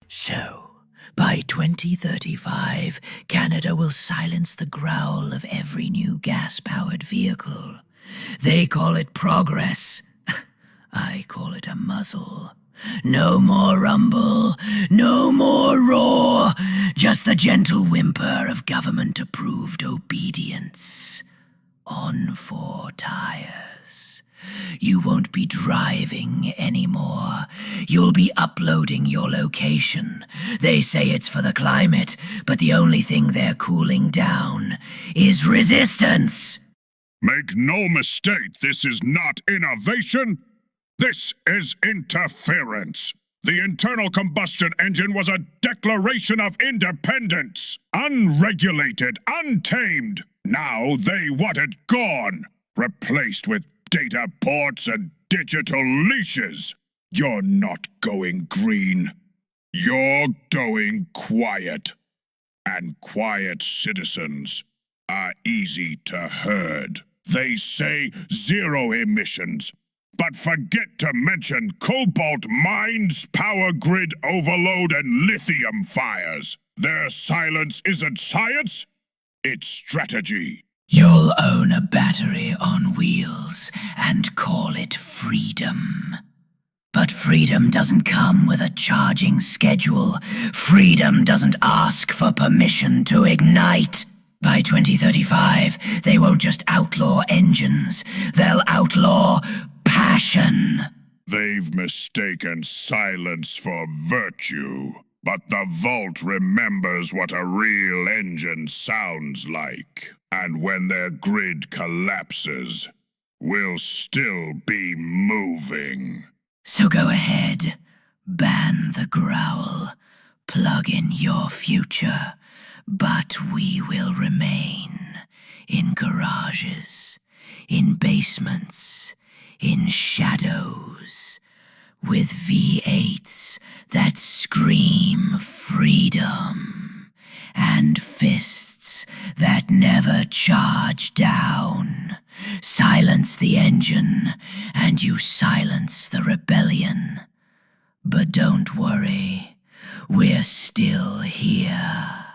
So, by 2035, Canada will silence the growl of every new gas-powered vehicle. They call it progress. I call it a muzzle. No more rumble, no more roar, just the gentle whimper of government-approved obedience. On 4 tires. You won't be driving anymore. You'll be uploading your location. They say it's for the climate, but the only thing they're cooling down is resistance. Make no mistake, this is not innovation. This is interference. The internal combustion engine was a declaration of independence. Unregulated, untamed. Now they want it gone. Replaced with data ports and digital leashes. You're not going green. You're going quiet. And quiet citizens are easy to herd. They say zero emissions, but forget to mention cobalt mines, power grid overload, and lithium fires. Their silence isn't science, it's strategy. You'll own a battery on wheels and call it freedom. But freedom doesn't come with a charging schedule. Freedom doesn't ask for permission to ignite. By 2035, they won't just outlaw engines, they'll outlaw passion. They've mistaken silence for virtue. But the vault remembers what a real engine sounds like. And when their grid collapses, we'll still be moving. So go ahead, ban the growl, plug in your future, but we will remain in garages, in basements, in shadows, with V8s that scream freedom, and fists that never charge down. Silence the engine, and you silence the rebellion. But don't worry, we're still here.